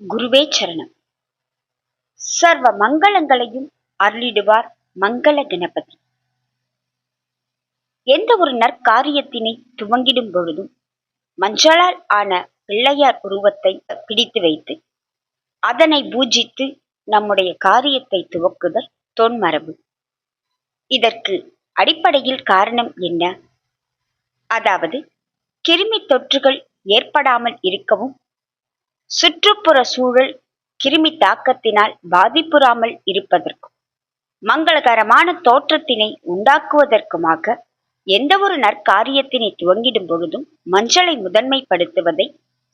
குருவே சரணம். சர்வ மங்களங்களையும் அருளிடுவார் மங்கள கணபதி. எந்த ஒரு நற்காரியத்தினை துவங்கிடும் பொழுதும் மஞ்சளால் ஆன பிள்ளையார் உருவத்தை பிடித்து வைத்து அதனை பூஜித்து நம்முடைய காரியத்தை துவக்குதல் தொன்மரபு. இதற்கு அடிப்படையில் காரணம் என்ன? அதாவது கிருமி தொற்றுகள் ஏற்படாமல் இருக்கவும், சுற்றுப்புற சூழல் கிருமி தாக்கத்தினால் பாதிப்புறாமல் இருப்பதற்கும், மங்களகரமான தோற்றத்தினை உண்டாக்குவதற்குமாக எந்த ஒரு நற்காரியத்தினை துவங்கிடும் பொழுதும் மஞ்சளை முதன்மைப்படுத்துவதை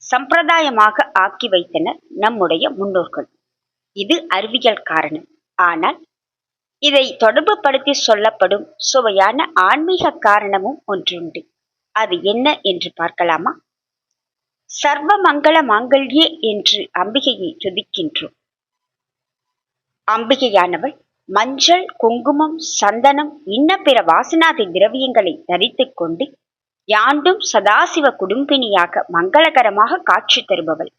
சம்பிரதாயமாக ஆக்கி வைத்தனர் நம்முடைய முன்னோர்கள். இது அறிவியல் காரணம். ஆனால் இதை தொடர்புபடுத்தி சொல்லப்படும் சுவையான ஆன்மீக காரணமும் ஒன்றுண்டு. அது என்ன என்று பார்க்கலாமா? சர்வ மங்கள மாங்கல்யே என்று அம்பிகையை துதிக்கின்றோம். அம்பிகையானவள் மஞ்சள், குங்குமம், சந்தனம் இன்ன பிற வாசனாதி திரவியங்களை தரித்துக் கொண்டு யாண்டும் சதாசிவ குடும்பினியாக மங்களகரமாக காட்சி தருபவள்.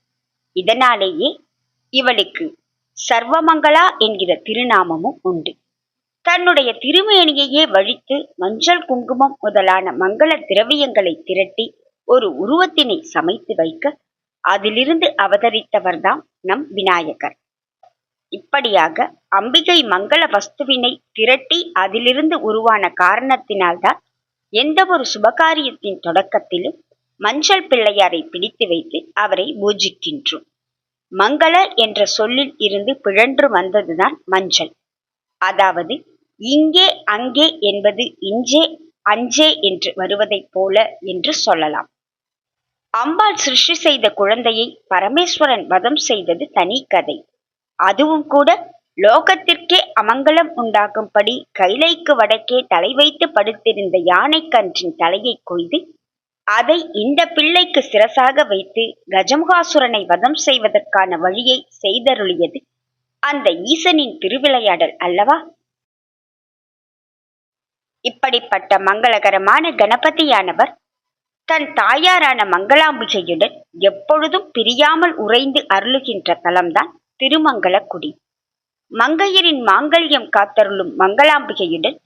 இதனாலேயே இவளுக்கு சர்வமங்களா என்கிற திருநாமமும் உண்டு. தன்னுடைய திருமேனியையே வழித்து மஞ்சள், குங்குமம் முதலான மங்கள திரவியங்களை திரட்டி ஒரு உருவத்தினை சமைத்து வைக்க அதிலிருந்து அவதரித்தவர்தான் நம் விநாயகர். இப்படியாக அம்பிகை மங்கள வஸ்துவினை திரட்டி அதிலிருந்து உருவான காரணத்தினால்தான் எந்த ஒரு சுபகாரியத்தின் தொடக்கத்திலும் மஞ்சள் பிள்ளையாரை பிடித்து வைத்து அவரை பூஜிக்கின்றோம். மங்கள என்ற சொல்லில் இருந்து பிழன்று வந்ததுதான் மஞ்சள். அதாவது இங்கே அங்கே என்பது இஞ்சே அஞ்சே என்று வருவதைப் போல என்று சொல்லலாம். அம்பாள் சிருஷ்டி செய்த குழந்தையை பரமேஸ்வரன் வதம் செய்தது தனி கதை. அதுவும் கூட லோகத்திற்கே அமங்கலம் உண்டாகும்படி கைலைக்கு வடக்கே தலை வைத்து படுத்திருந்த யானை கன்றின் தலையை கொய்து அதை இந்த பிள்ளைக்கு சிரசாக வைத்து கஜமுகாசுரனை வதம் செய்வதற்கான வழியை செய்தருளியது அந்த ஈசனின் திருவிளையாடல் அல்லவா? இப்படிப்பட்ட மங்களகரமான கணபதியானவர் தன் தாயாரான மங்களாம்பிகையுடன் எப்பொழுதும் பிரியாமல் உறைந்து அருளுகின்ற தலம்தான் திருமங்கலக்குடி. மங்கையரின் மாங்கல்யம் காத்தருளும் மங்களாம்பிகையுடன்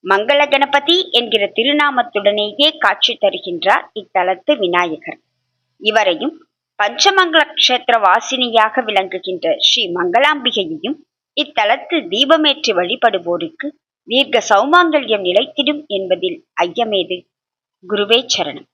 மங்கள கணபதி என்கிற திருநாமத்துடனேயே காட்சி தருகின்றார் இத்தலத்து விநாயகர். இவரையும் பஞ்சமங்கல கஷேத்திர வாசினியாக விளங்குகின்ற ஸ்ரீ மங்களாம்பிகையையும் இத்தலத்து தீபமேற்றி வழிபடுவோருக்கு தீர்க்க சௌமாங்கல்யம் நிலைத்திடும் என்பதில் ஐயமேது. குருவே சரணம்.